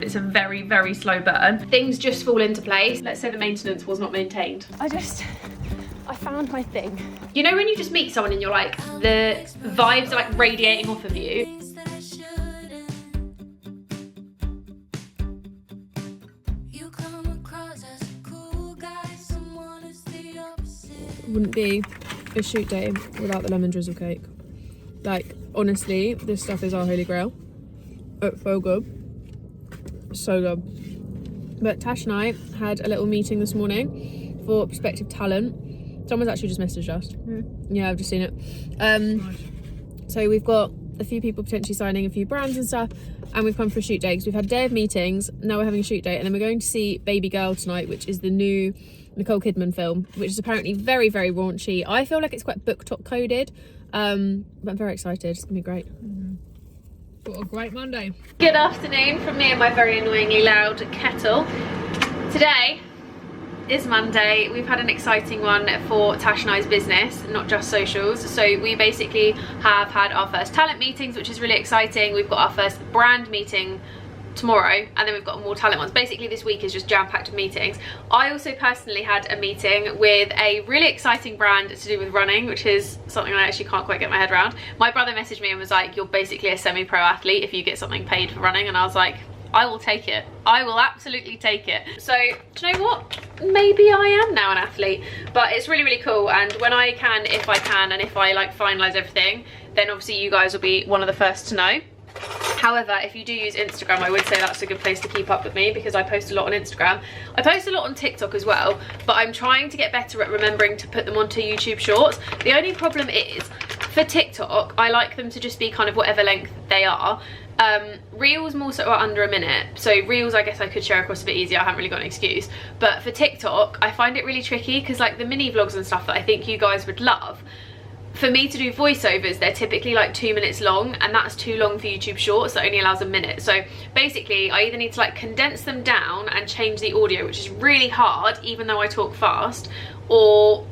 it's a very, very slow burn. Things just fall into place. Let's say the maintenance was not maintained. I found my thing. You know when you just meet someone and you're like, the vibes are like radiating off of you? Wouldn't be a shoot day without the lemon drizzle cake. Like, honestly, this stuff is our holy grail. It's so good. So good. But Tash and I had a little meeting this morning for prospective talent. Someone's actually just messaged us. Yeah, I've just seen it. Nice. So we've got a few people potentially signing a few brands and stuff, and we've come for a shoot day because we've had a day of meetings, now we're having a shoot day, and then we're going to see Baby Girl tonight, which is the new Nicole Kidman film, which is apparently very, very raunchy. I feel like it's quite BookTok coded, but I'm very excited. It's gonna be great. What a great Monday. Good afternoon from me and my very annoyingly loud kettle. Today is Monday. We've had an exciting one for Tash and I's business, not just socials. So we basically have had our first talent meetings, which is really exciting. We've got our first brand meeting tomorrow, and then we've got more talent ones. Basically this week is just jam-packed with meetings. I also personally had a meeting with a really exciting brand to do with running, which is something I actually can't quite get my head around. My brother messaged me and was like, you're basically a semi-pro athlete if you get something paid for running, and I was like, I will take it. I will absolutely take it. So, do you know what? Maybe I am now an athlete, but it's really, really cool. And when I can, if I can, and if I like finalize everything, then obviously you guys will be one of the first to know. However, if you do use Instagram, I would say that's a good place to keep up with me because I post a lot on Instagram. I post a lot on TikTok as well, but I'm trying to get better at remembering to put them onto YouTube Shorts. The only problem is, for TikTok, I like them to just be kind of whatever length they are. Reels more so are under a minute, so Reels I guess I could share across a bit easier. I haven't really got an excuse, but for TikTok I find it really tricky because like the mini vlogs and stuff that I think you guys would love, for me to do voiceovers, they're typically like 2 minutes long, and that's too long for YouTube Shorts that only allows a minute. So basically I either need to like condense them down and change the audio, which is really hard even though I talk fast, or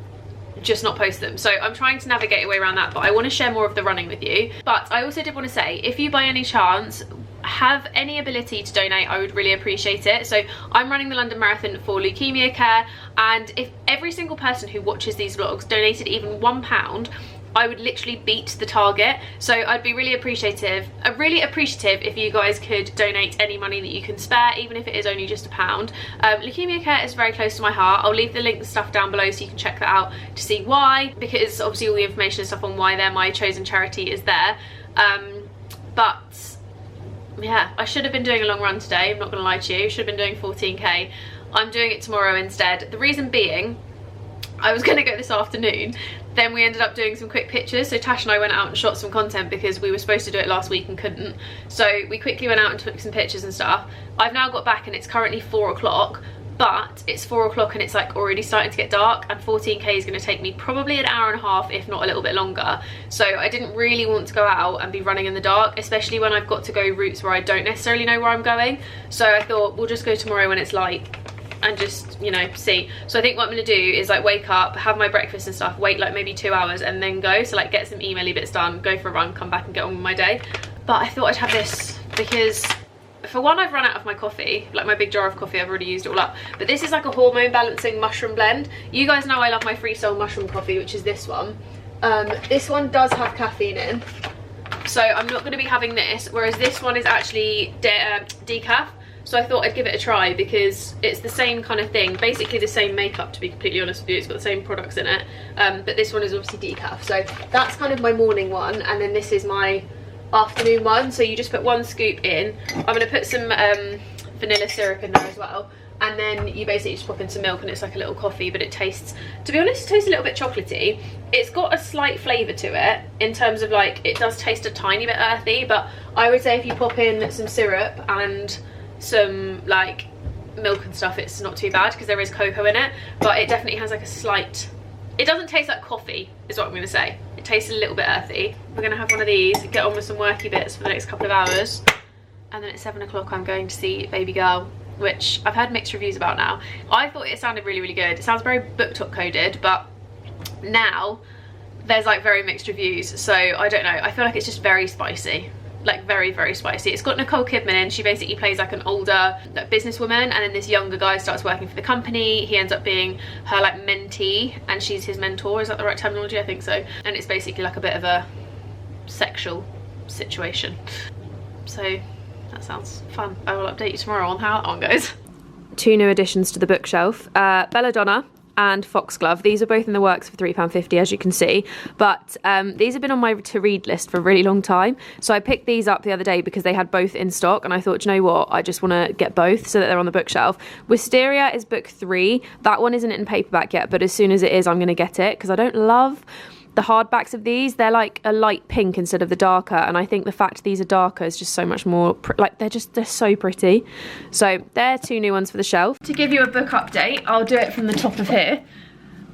just not post them. So I'm trying to navigate a way around that, but I want to share more of the running with you. But I also did want to say, if you by any chance have any ability to donate, I would really appreciate it. So I'm running the London Marathon for leukemia care, and if every single person who watches these vlogs donated even £1, I would literally beat the target. So I'd be really appreciative if you guys could donate any money that you can spare, even if it is only just £1. Leukemia care is very close to my heart. I'll leave the link and stuff down below so you can check that out to see why, because obviously all the information and stuff on why they're my chosen charity is there. But yeah, I should have been doing a long run today, I'm not gonna lie to you. Should have been doing 14k. I'm doing it tomorrow instead. The reason being, I was gonna go this afternoon, then we ended up doing some quick pictures. So Tash and I went out and shot some content because we were supposed to do it last week and couldn't. So we quickly went out and took some pictures and stuff. I've now got back and it's currently 4 o'clock, but it's 4 o'clock and it's like already starting to get dark, and 14k is gonna take me probably an hour and a half, if not a little bit longer. So I didn't really want to go out and be running in the dark, especially when I've got to go routes where I don't necessarily know where I'm going. So I thought we'll just go tomorrow when it's light and just, you know, see. So I think what I'm gonna do is like wake up, have my breakfast and stuff, wait like maybe 2 hours and then go. So like get some emaily bits done, go for a run, come back and get on with my day. But I thought I'd have this because for one, I've run out of my coffee, like my big jar of coffee, I've already used it all up. But this is like a hormone balancing mushroom blend. You guys know I love my Freestyle mushroom coffee, which is this one. This one does have caffeine in, so I'm not gonna be having this, whereas this one is actually decaf. So I thought I'd give it a try because it's the same kind of thing, basically the same makeup, to be completely honest with you. It's got the same products in it, but this one is obviously decaf. So that's kind of my morning one, and then this is my afternoon one. So you just put 1 scoop in. I'm going to put some vanilla syrup in there as well, and then you basically just pop in some milk and it's like a little coffee, but it tastes, to be honest, it tastes a little bit chocolatey. It's got a slight flavour to it in terms of like, it does taste a tiny bit earthy, but I would say if you pop in some syrup and some like milk and stuff, it's not too bad because there is cocoa in it, but it definitely has like a slight, it doesn't taste like coffee is what I'm going to say. It tastes a little bit earthy. We're going to have one of these, get on with some worky bits for the next couple of hours, and then at 7 o'clock I'm going to see Baby Girl, which I've heard mixed reviews about now. I thought it sounded really, really good. It sounds very BookTok coded, but now there's like very mixed reviews, so I don't know. I feel like it's just very spicy. like very, very spicy. It's got Nicole Kidman in. She basically plays like an older like businesswoman, and then this younger guy starts working for the company. He ends up being her like mentee, and she's his mentor. Is that the right terminology? I think so. And it's basically like a bit of a sexual situation. So that sounds fun. I will update you tomorrow on how that one goes. Two new additions to the bookshelf. Belladonna and Foxglove. These are both in the works for £3.50, as you can see, but these have been on my to read list for a really long time. So I picked these up the other day because they had both in stock, and I thought, you know what, I just want to get both so that they're on the bookshelf. Wisteria is book 3. That one isn't in paperback yet, but as soon as it is, I'm going to get it because I don't love the hardbacks of these. They're like a light pink instead of the darker, and I think the fact these are darker is just so much more like they're so pretty. So they're 2 new ones for the shelf. To give you a book update, I'll do it from the top of here.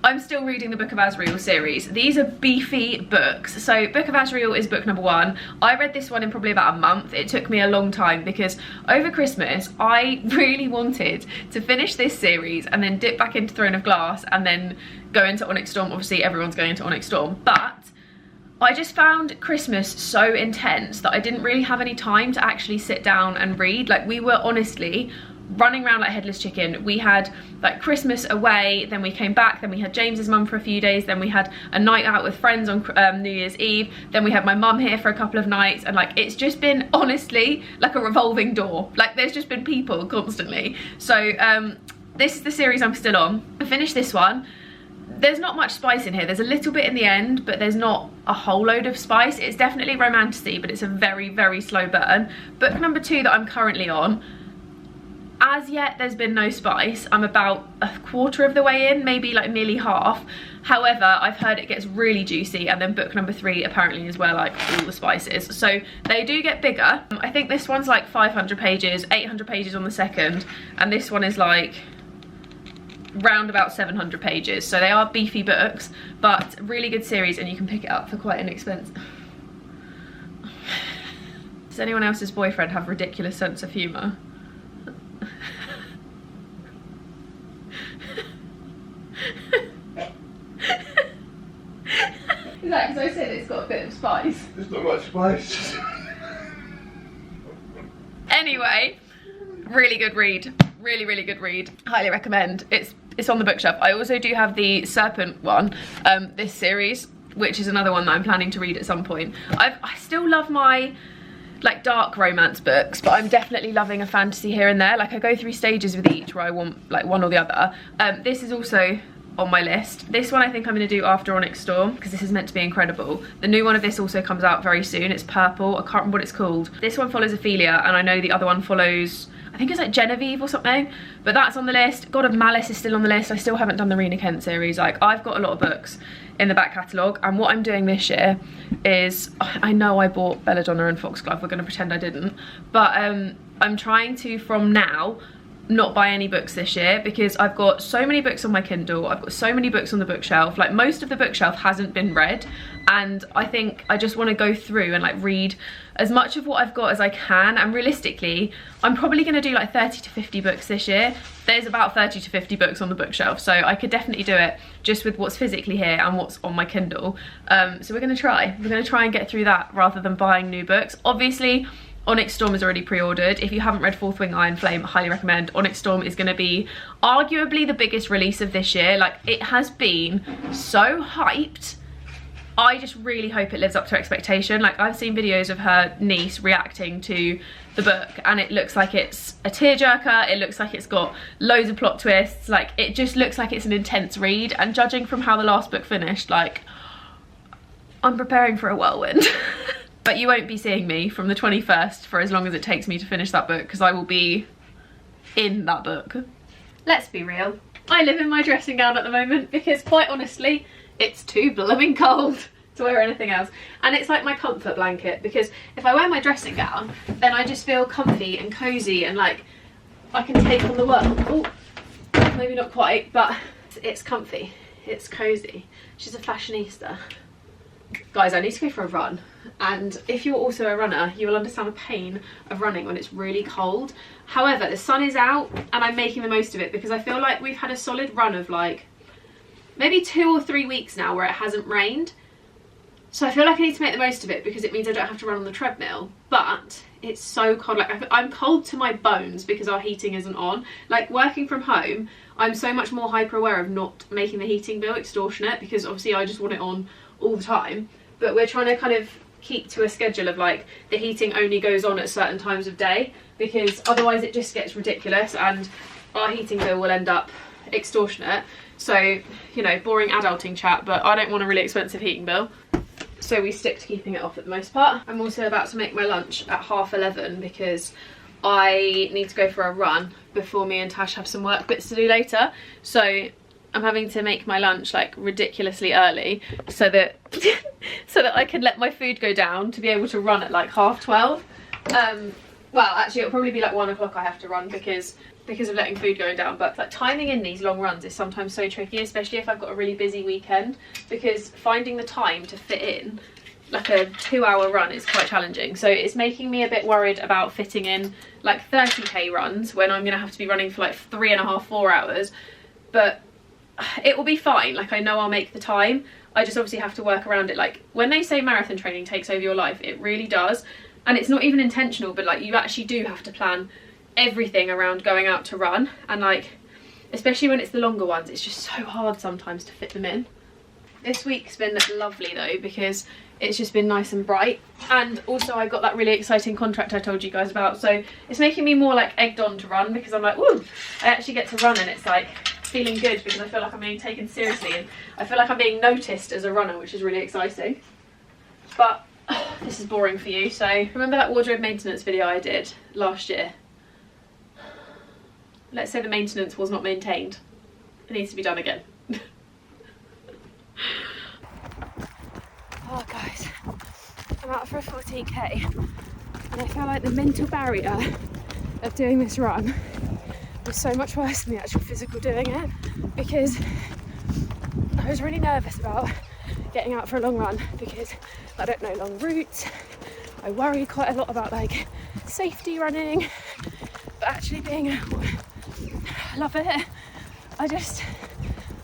I'm still reading the Book of Asriel series. These are beefy books. So Book of Asriel is book number 1. I read this one in probably about a month. It took me a long time because over Christmas I really wanted to finish this series and then dip back into Throne of Glass and then go into Onyx Storm. Obviously everyone's going into Onyx Storm, but I just found Christmas so intense that I didn't really have any time to actually sit down and read. Like, we were honestly running around like headless chicken. We had like Christmas away, then we came back, then we had James's mum for a few days, then we had a night out with friends on New Year's Eve, then we had my mum here for a couple of nights, and like it's just been honestly like a revolving door. Like, there's just been people constantly. So this is the series I'm still on. I finished this one. There's not much spice in here. There's a little bit in the end, but there's not a whole load of spice. It's definitely romantic-y, but it's a very, very slow burn. Book number 2 that I'm currently on, as yet there's been no spice. I'm about a quarter of the way in, maybe like nearly half. However, I've heard it gets really juicy, and then book number 3 apparently is where like all the spice is. So they do get bigger. I think this one's like 500 pages, 800 pages on the second, and this one is like round about 700 pages. So they are beefy books, but really good series, and you can pick it up for quite inexpensive. Does anyone else's boyfriend have ridiculous sense of humour? Is that because I said it's got a bit of spice? There's not much spice. Anyway, really good read. Really, really good read. Highly recommend. It's on the bookshelf. I also do have the Serpent one, this series, which is another one that I'm planning to read at some point. I still love my like dark romance books, but I'm definitely loving a fantasy here and there. Like, I go through stages with each where I want like one or the other. This is also on my list. This one I think I'm going to do after Onyx Storm because this is meant to be incredible. The new one of this also comes out very soon. It's purple. I can't remember what it's called. This one follows Ophelia, and I know the other one follows, I think it's like Genevieve or something, but that's on the list. God of Malice is still on the list. I still haven't done the Rena Kent series. Like, I've got a lot of books in the back catalogue, and what I'm doing this year is, I know I bought Belladonna and Foxglove, we're going to pretend I didn't, but I'm trying to, from now, not buy any books this year because I've got so many books on my Kindle, I've got so many books on the bookshelf. Like, most of the bookshelf hasn't been read, and I think I just want to go through and like read as much of what I've got as I can. And realistically, I'm probably going to do like 30 to 50 books this year. There's about 30 to 50 books on the bookshelf, so I could definitely do it just with what's physically here and what's on my Kindle. So we're going to try and get through that rather than buying new books. Obviously Onyx Storm is already pre-ordered. If you haven't read Fourth Wing Iron Flame, I highly recommend. Onyx Storm is going to be arguably the biggest release of this year. Like, it has been so hyped. I just really hope it lives up to expectation. Like, I've seen videos of her niece reacting to the book, and it looks like it's a tearjerker. It looks like it's got loads of plot twists. Like, it just looks like it's an intense read, and judging from how the last book finished, like, I'm preparing for a whirlwind. But you won't be seeing me from the 21st for as long as it takes me to finish that book, because I will be in that book. Let's be real. I live in my dressing gown at the moment because, quite honestly, it's too blooming cold to wear anything else. And it's like my comfort blanket, because if I wear my dressing gown, then I just feel comfy and cozy and like I can take on the world. Oh, maybe not quite, but it's comfy, it's cozy. She's a fashionista. Guys, I need to go for a run, and if you're also a runner, you will understand the pain of running when it's really cold. However, the sun is out and I'm making the most of it, because I feel like we've had a solid run of like maybe 2 or 3 weeks now where it hasn't rained. So I feel like I need to make the most of it because it means I don't have to run on the treadmill, but it's so cold. Like I'm cold to my bones because our heating isn't on. Like working from home, I'm so much more hyper aware of not making the heating bill extortionate because obviously I just want it on all the time. But we're trying to kind of keep to a schedule of like the heating only goes on at certain times of day because otherwise it just gets ridiculous and our heating bill will end up extortionate. So, you know, boring adulting chat, but I don't want a really expensive heating bill. So we stick to keeping it off at the most part. I'm also about to make my lunch at 11:30 because I need to go for a run before me and Tash have some work bits to do later. So I'm having to make my lunch like ridiculously early so that so that I can let my food go down to be able to run at like 12:30. Well, actually it'll probably be like 1 o'clock I have to run because of letting food going down, but like timing in these long runs is sometimes so tricky, especially if I've got a really busy weekend, because finding the time to fit in like a 2-hour run is quite challenging. So it's making me a bit worried about fitting in like 30k runs when I'm gonna have to be running for like 3.5-4 hours, but it will be fine. Like I know I'll make the time. I just obviously have to work around it. Like when they say marathon training takes over your life, it really does, and it's not even intentional, but like you actually do have to plan everything around going out to run, and like especially when it's the longer ones, it's just so hard sometimes to fit them in. This week's been lovely though because it's just been nice and bright, and also I got that really exciting contract I told you guys about, so it's making me more like egged on to run because I'm like, woo, I actually get to run, and it's like feeling good because I feel like I'm being taken seriously and I feel like I'm being noticed as a runner, which is really exciting. But this is boring for you. So remember that wardrobe maintenance video I did last year? Let's say the maintenance was not maintained. It needs to be done again. Oh guys, I'm out for a 14k and I feel like the mental barrier of doing this run was so much worse than the actual physical doing it, because I was really nervous about getting out for a long run because I don't know long routes. I worry quite a lot about like safety running, but actually being out, I love it.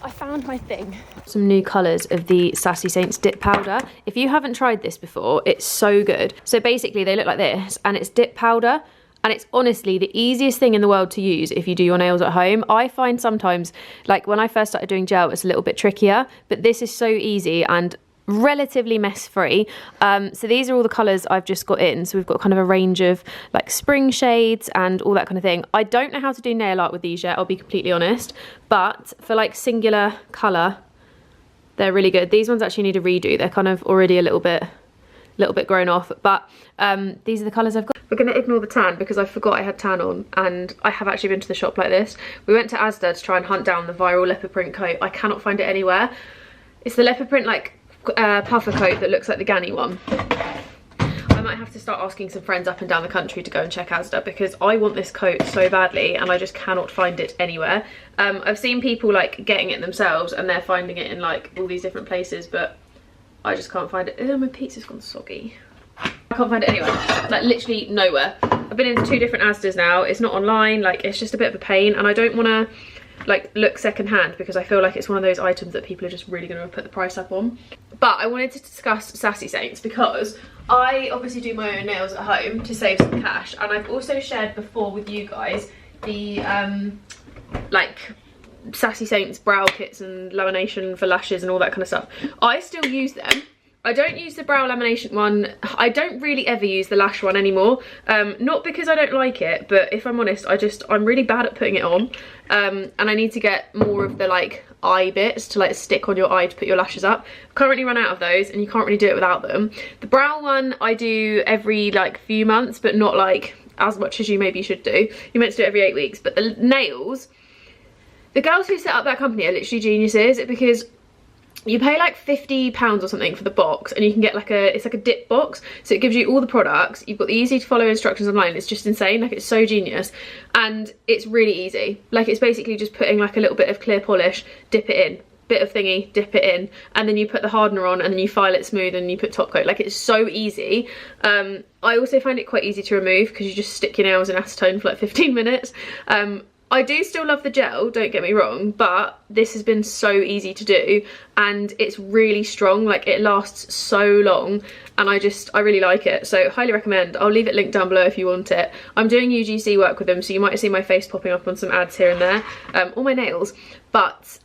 I found my thing. Some new colours of the Sassy Saints dip powder. If you haven't tried this before, it's so good. So basically they look like this, and it's dip powder, and it's honestly the easiest thing in the world to use if you do your nails at home. I find sometimes, like when I first started doing gel, it's a little bit trickier, but this is so easy and relatively mess free. So these are all the colours I've just got in. So we've got kind of a range of like spring shades and all that kind of thing. I don't know how to do nail art with these yet, I'll be completely honest, but for like singular colour, they're really good. These ones actually need a redo. They're kind of already a little bit grown off, but these are the colours I've got. We're going to ignore the tan because I forgot I had tan on, and I have actually been to the shop like this. We went to Asda to try and hunt down the viral leopard print coat. I cannot find it anywhere. It's the leopard print like puffer coat that looks like the Ganni one. I might have to start asking some friends up and down the country to go and check Asda because I want this coat so badly and I just cannot find it anywhere. I've seen people like getting it themselves and they're finding it in like all these different places, but I just can't find it. Oh, my pizza's gone soggy. I can't find it anywhere, like literally nowhere. I've been into 2 different Asdas now. It's not online, like it's just a bit of a pain, and I don't want to like look secondhand because I feel like it's one of those items that people are just really going to put the price up on. But I wanted to discuss Sassy Saints because I obviously do my own nails at home to save some cash, and I've also shared before with you guys the like Sassy Saints brow kits and lamination for lashes and all that kind of stuff. I still use them. I don't use the brow lamination one. I don't really ever use the lash one anymore. Not because I don't like it, but if I'm honest, I'm really bad at putting it on. And I need to get more of the like eye bits to like stick on your eye to put your lashes up. I've currently run out of those and you can't really do it without them. The brow one I do every like few months, but not like as much as you maybe should do. You're meant to do it every 8 weeks, but the nails, the girls who set up that company are literally geniuses because you pay like £50 or something for the box, and you can get like it's like a dip box, so it gives you all the products. You've got the easy to follow instructions online. It's just insane, like it's so genius, and it's really easy. Like it's basically just putting like a little bit of clear polish, dip it in, bit of thingy, dip it in, and then you put the hardener on, and then you file it smooth, and you put top coat. Like it's so easy. I also find it quite easy to remove because you just stick your nails in acetone for like 15 minutes. I do still love the gel, don't get me wrong, but this has been so easy to do and it's really strong, like it lasts so long, and I really like it, so highly recommend. I'll leave it linked down below if you want it. I'm doing UGC work with them, so you might see my face popping up on some ads here and there, or my nails, but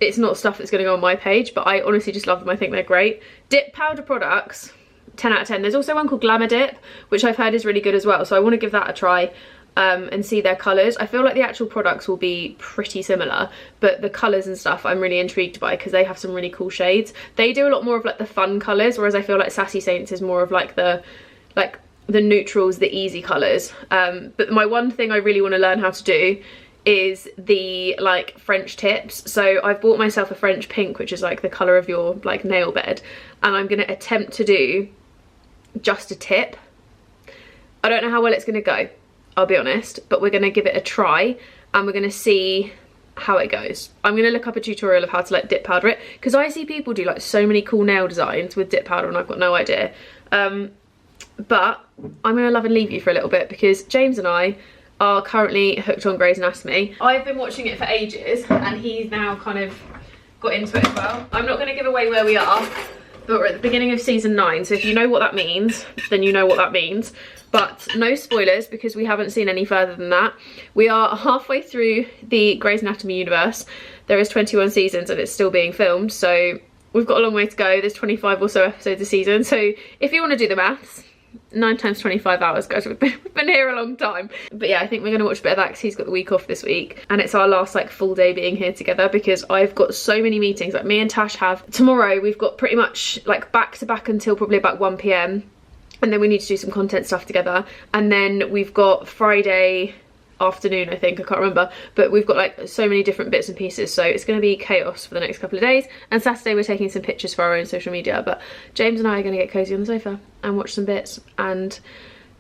it's not stuff that's going to go on my page, but I honestly just love them. I think they're great. Dip powder products, 10 out of 10. There's also one called Glamour Dip, which I've heard is really good as well, so I want to give that a try. And see their colours. I feel like the actual products will be pretty similar, but the colours and stuff I'm really intrigued by because they have some really cool shades. They do a lot more of like the fun colours, whereas I feel like Sassy Saints is more of like the neutrals, the easy colours. But my one thing I really want to learn how to do is the like French tips. So I've bought myself a French pink, which is like the colour of your like nail bed, and I'm going to attempt to do just a tip. I don't know how well it's going to go, I'll be honest, but we're going to give it a try and we're going to see how it goes. I'm going to look up a tutorial of how to like dip powder it, because I see people do like so many cool nail designs with dip powder and I've got no idea. But I'm going to love and leave you for a little bit because James and I are currently hooked on Grey's Anatomy. I've been watching it for ages and he's now kind of got into it as well. I'm not going to give away where we are, but we're at the beginning of season 9, so if you know what that means, then you know what that means. But no spoilers because we haven't seen any further than that. We are halfway through the Grey's Anatomy universe. There is 21 seasons and it's still being filmed, so we've got a long way to go. There's 25 or so episodes a season, so if you want to do the maths, 9 times 25 hours, guys. We've been here a long time. But yeah, I think we're going to watch a bit of that because he's got the week off this week and it's our last like full day being here together, because I've got so many meetings. Like me and Tash have tomorrow, we've got pretty much like back to back until probably about 1 PM, and then we need to do some content stuff together, and then we've got Friday afternoon, I think, I can't remember, but we've got like so many different bits and pieces, so it's going to be chaos for the next couple of days. And Saturday we're taking some pictures for our own social media, but James and I are going to get cozy on the sofa and watch some bits and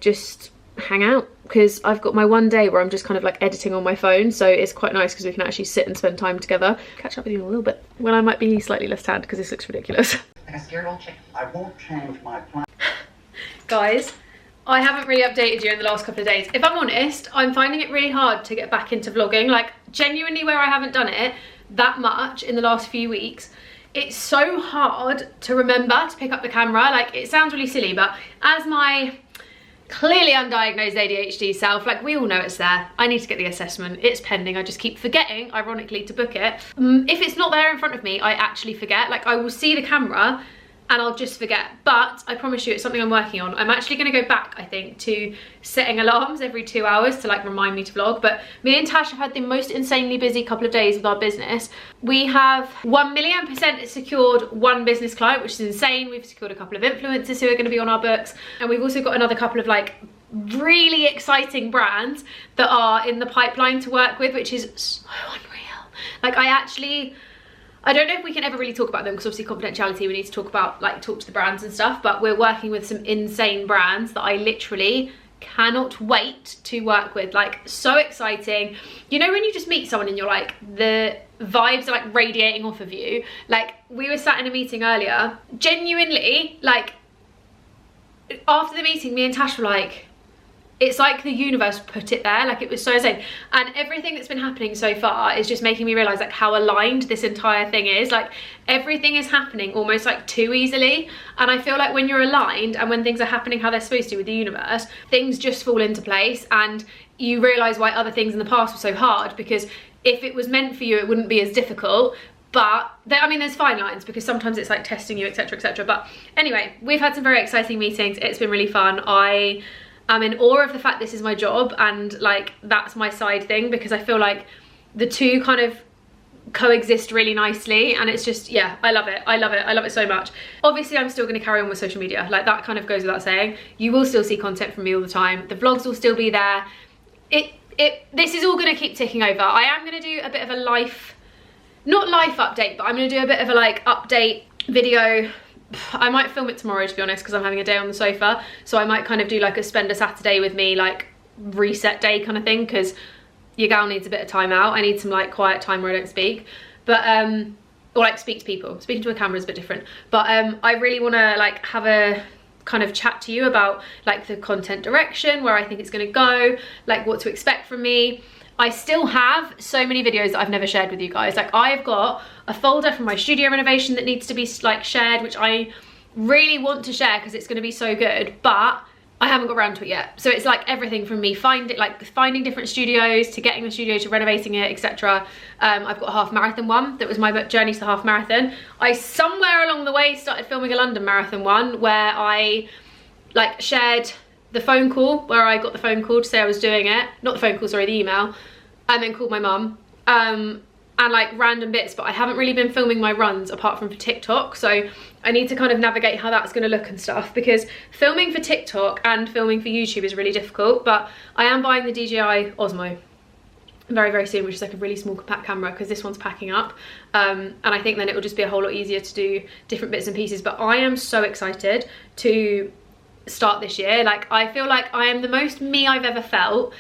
just hang out, because I've got my one day where I'm just kind of like editing on my phone, so it's quite nice because we can actually sit and spend time together. Catch up with you in a little bit when I might be slightly less tanned because this looks ridiculous. I won't change my plan. Guys, I haven't really updated you in the last couple of days. If I'm honest, I'm finding it really hard to get back into vlogging. Like genuinely, where I haven't done it that much in the last few weeks, it's so hard to remember to pick up the camera. Like it sounds really silly, but as my clearly undiagnosed ADHD self, like we all know it's there. I need to get the assessment, it's pending. I just keep forgetting, ironically, to book it. If it's not there in front of me, I actually forget. Like I will see the camera and I'll just forget, but I promise you it's something I'm working on. I'm actually going to go back, I think, to setting alarms every 2 hours to like remind me to vlog. But me and Tash have had the most insanely busy couple of days with our business. We have 1,000,000% secured one business client, which is insane. We've secured a couple of influencers who are going to be on our books, and we've also got another couple of like really exciting brands that are in the pipeline to work with, which is so unreal. Like I don't know if we can ever really talk about them because obviously confidentiality, we need to talk about, like, talk to the brands and stuff, but we're working with some insane brands that I literally cannot wait to work with. Like, so exciting. You know when you just meet someone and you're like, the vibes are like radiating off of you? Like, we were sat in a meeting earlier, genuinely, like, after the meeting, me and Tash were like, it's like the universe put it there. Like it was so insane, and everything that's been happening so far is just making me realize like how aligned this entire thing is. Like everything is happening almost like too easily, and I feel like when you're aligned and when things are happening how they're supposed to with the universe, things just fall into place, and you realize why other things in the past were so hard, because if it was meant for you it wouldn't be as difficult. But I mean, there's fine lines because sometimes it's like testing you, etc, etc. But anyway, we've had some very exciting meetings. It's been really fun. I'm in awe of the fact this is my job and like that's my side thing, because I feel like the two kind of coexist really nicely, and it's just, yeah, I love it. I love it so much. Obviously I'm still going to carry on with social media, like that kind of goes without saying. You will still see content from me all the time. The vlogs will still be there. This is all going to keep ticking over. I am going to do a bit of a not life update, but I'm going to do a bit of a like update video. I might film it tomorrow, to be honest, because I'm having a day on the sofa, so I might kind of do like a spend a Saturday with me, like reset day kind of thing, because your gal needs a bit of time out. I need some like quiet time where I don't speak, but or like speak to people. Speaking to a camera is a bit different, but I really want to like have a kind of chat to you about like the content direction, where I think it's going to go, like what to expect from me. I still have so many videos that I've never shared with you guys. Like, I've got a folder from my studio renovation that needs to be like shared, which I really want to share because it's going to be so good, but I haven't got around to it yet. So it's like everything from me finding different studios to getting the studio to renovating it, etc. I've got a half marathon one that was my journey to the half marathon. I somewhere along the way started filming a London marathon one where I like shared the phone call, where I got the phone call to say I was doing it, not the phone call, sorry, the email, and then called my mum, and like random bits, but I haven't really been filming my runs apart from for TikTok, so I need to kind of navigate how that's going to look and stuff, because filming for TikTok and filming for YouTube is really difficult. But I am buying the DJI Osmo very, very soon, which is like a really small compact camera, because this one's packing up, and I think then it will just be a whole lot easier to do different bits and pieces. But I am so excited to start this year. Like, I feel like I am the most me I've ever felt,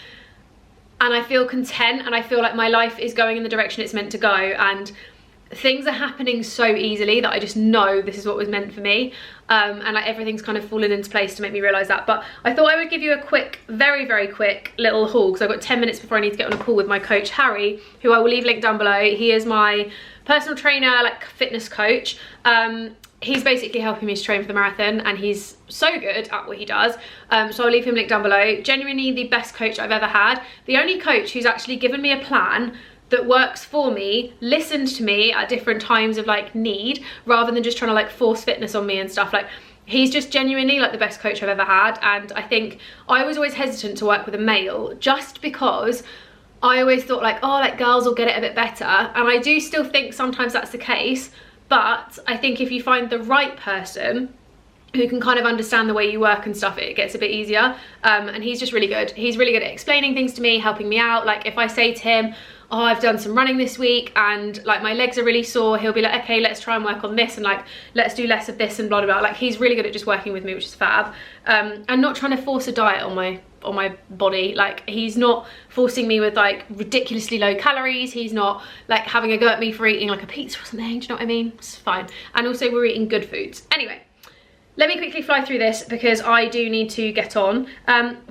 and I feel content, and I feel like my life is going in the direction it's meant to go, and things are happening so easily that I just know this is what was meant for me, and like everything's kind of fallen into place to make me realise that. But I thought I would give you a quick, very, very quick little haul, because I've got 10 minutes before I need to get on a call with my coach Harry, who I will leave linked down below. He is my personal trainer, like fitness coach. He's basically helping me to train for the marathon, and he's so good at what he does, so I'll leave him linked down below. Genuinely the best coach I've ever had, the only coach who's actually given me a plan that works for me, listened to me at different times of like need, rather than just trying to like force fitness on me and stuff. Like, he's just genuinely like the best coach I've ever had. And I think I was always hesitant to work with a male, just because I always thought like, oh, like girls will get it a bit better, and I do still think sometimes that's the case. But I think if you find the right person who can kind of understand the way you work and stuff, it gets a bit easier. And he's just really good. He's really good at explaining things to me, helping me out. Like, if I say to him, oh, I've done some running this week and like my legs are really sore, he'll be like, okay, let's try and work on this, and like, let's do less of this and blah, blah, blah. Like, he's really good at just working with me, which is fab. And not trying to force a diet on my body. Like, he's not forcing me with like ridiculously low calories. He's not like having a go at me for eating like a pizza or something, do you know what I mean? It's fine. And also we're eating good foods. Anyway, let me quickly fly through this because I do need to get on.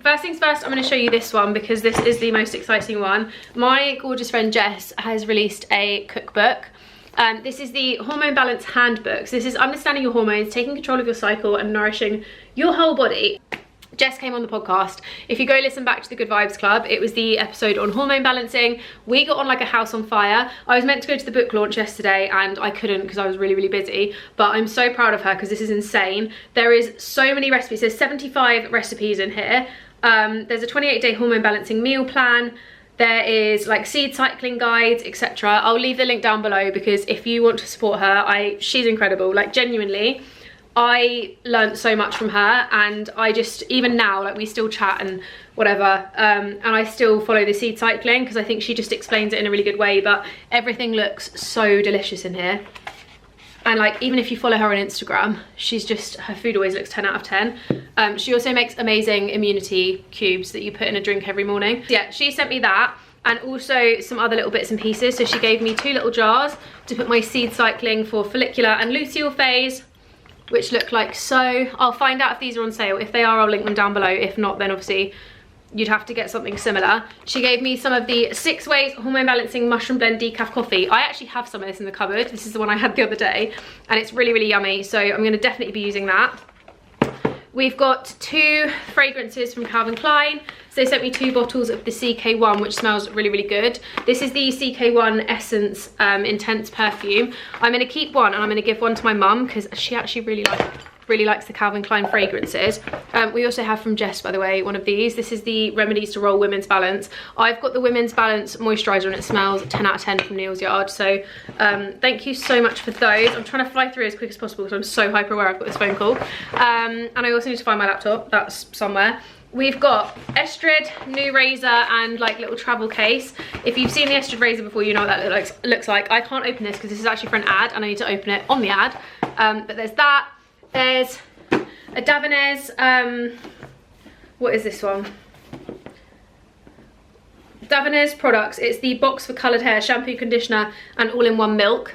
First things first, I'm going to show you this one because this is the most exciting one. My gorgeous friend Jess has released a cookbook. This is the Hormone Balance Handbook. So this is understanding your hormones, taking control of your cycle and nourishing your whole body. Jess came on the podcast. If you go listen back to the Good Vibes Club, it was the episode on hormone balancing. We got on like a house on fire. I was meant to go to the book launch yesterday and I couldn't because I was really, really busy, but I'm so proud of her because this is insane. There is so many recipes. There's 75 recipes in here. There's a 28-day hormone balancing meal plan. There is like seed cycling guides, etc. I'll leave the link down below because if you want to support her, she's incredible. Like, genuinely, I learned so much from her, and I just, even now, like, we still chat and whatever, and I still follow the seed cycling because I think she just explains it in a really good way. But everything looks so delicious in here, and like, even if you follow her on Instagram, she's just, her food always looks 10 out of 10. She also makes amazing immunity cubes that you put in a drink every morning. So yeah, she sent me that, and also some other little bits and pieces. So she gave me 2 little jars to put my seed cycling for follicular and luteal phase, which look like so. I'll find out if these are on sale. If they are, I'll link them down below. If not, then obviously you'd have to get something similar. She gave me some of the 6 Ways Hormone Balancing Mushroom Blend Decaf Coffee. I actually have some of this in the cupboard. This is the one I had the other day, and it's really, really yummy. So I'm going to definitely be using that. We've got 2 fragrances from Calvin Klein. So they sent me 2 bottles of the CK1, which smells really, really good. This is the CK1 Essence Intense Perfume. I'm going to keep one and I'm going to give one to my mum because she actually really likes the Calvin Klein fragrances. We also have from Jess, by the way, one of these. This is the Remedies to Roll Women's Balance. I've got the Women's Balance moisturizer and it smells 10 out of 10 from Neil's Yard. So thank you so much for those. I'm trying to fly through as quick as possible because I'm so hyper aware I've got this phone call. And I also need to find my laptop. That's somewhere. We've got Estrid, new razor, and like little travel case. If you've seen the Estrid razor before, you know what that looks like. I can't open this because this is actually for an ad and I need to open it on the ad. But there's that. There's a Davines, what is this one? Davines products. It's the box for coloured hair, shampoo, conditioner, and all-in-one milk.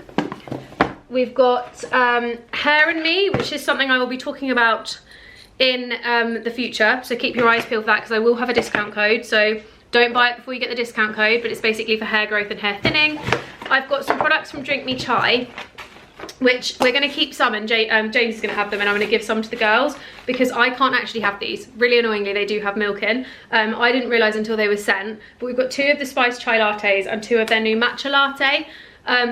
We've got Hair and Me, which is something I will be talking about in the future, so keep your eyes peeled for that because I will have a discount code. So Don't buy it before you get the discount code, but it's basically for hair growth and hair thinning. I've got some products from Drink Me Chai, which we're going to keep some, and James is going to have them, and I'm going to give some to the girls because I can't actually have these. Really annoyingly, they do have milk in. I didn't realise until they were sent, but we've got 2 of the spiced chai lattes and 2 of their new matcha latte.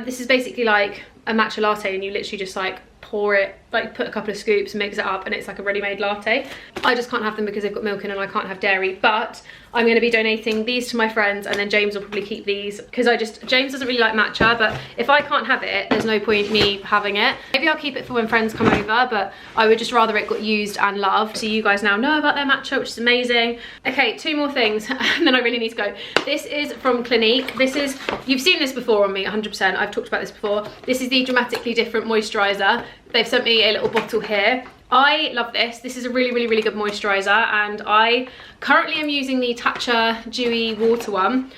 This is basically like a matcha latte, and you literally just like pour it, like put a couple of scoops, mix it up, and it's like a ready-made latte. I just can't have them because they've got milk in and I can't have dairy, but I'm going to be donating these to my friends, and then James will probably keep these because James doesn't really like matcha, but if I can't have it, there's no point me having it. Maybe I'll keep it for when friends come over, but I would just rather it got used and loved. So you guys now know about their matcha, which is amazing. Okay, 2 more things and then I really need to go. This is from Clinique. This is, you've seen this before on me 100%. I've talked about this before. This is the Dramatically Different moisturizer. They've sent me a little bottle here. I love this. This is a really, really, really good moisturizer, and I currently am using the Tatcha Dewy Water one,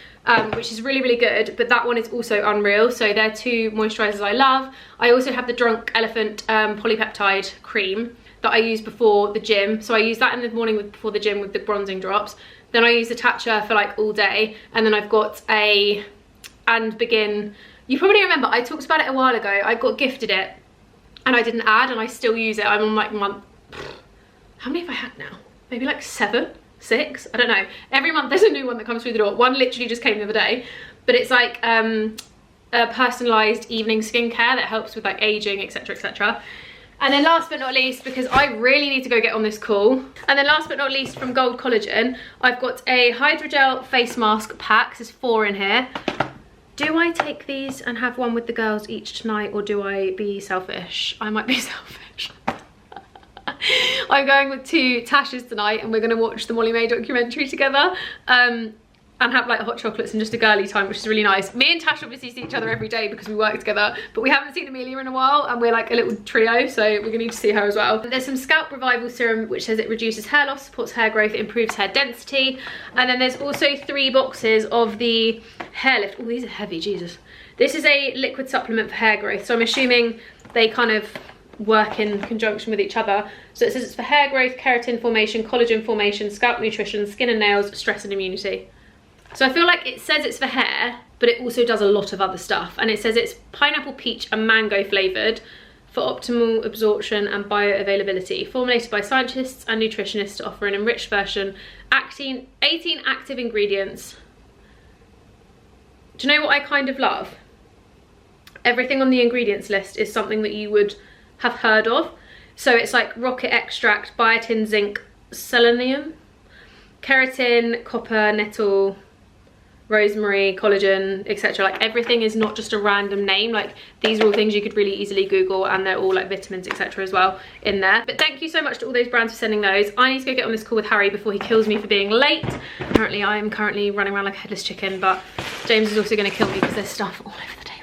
which is really, really good, but that one is also unreal. So they're 2 moisturizers I love. I also have the Drunk Elephant polypeptide cream that I use before the gym. So I use that in the morning before the gym with the bronzing drops. Then I use the Tatcha for like all day, and then I've got a And Begin. You probably remember I talked about it a while ago. I got gifted it and I didn't add, and I still use it. I'm on like month, how many have I had now? Maybe like 7, 6, I don't know. Every month there's a new one that comes through the door. One literally just came the other day, but it's like a personalized evening skincare that helps with like aging, etc, etc. And then last but not least, because I really need to go get on this call, and then last but not least, from Gold Collagen, I've got a hydrogel face mask pack. There's 4 in here. Do I take these and have one with the girls each tonight, or do I be selfish? I might be selfish. I'm going with 2 Tashes tonight, and we're going to watch the Molly May documentary together, and have like hot chocolates and just a girly time, which is really nice. Me and Tash obviously see each other every day because we work together, but we haven't seen Amelia in a while, and we're like a little trio, so we're going to need to see her as well. There's some Scalp Revival Serum, which says it reduces hair loss, supports hair growth, improves hair density. And then there's also 3 boxes of the Hair Lift. Oh, these are heavy, Jesus. This is a liquid supplement for hair growth, so I'm assuming they kind of work in conjunction with each other. So it says it's for hair growth, keratin formation, collagen formation, scalp nutrition, skin and nails, stress and immunity. So I feel like it says it's for hair, but it also does a lot of other stuff. And it says it's pineapple, peach and mango flavoured for optimal absorption and bioavailability. Formulated by scientists and nutritionists to offer an enriched version. 18 active ingredients. Do you know what I kind of love? Everything on the ingredients list is something that you would have heard of. So it's like rocket extract, biotin, zinc, selenium, keratin, copper, nettle, rosemary, collagen, etc. Like everything is not just a random name. Like these are all things you could really easily Google, and they're all like vitamins, etc. as well in there. But thank you so much to all those brands for sending those. I need to go get on this call with Harry before he kills me for being late. Apparently I am currently running around like a headless chicken, but James is also going to kill me because there's stuff all over the table.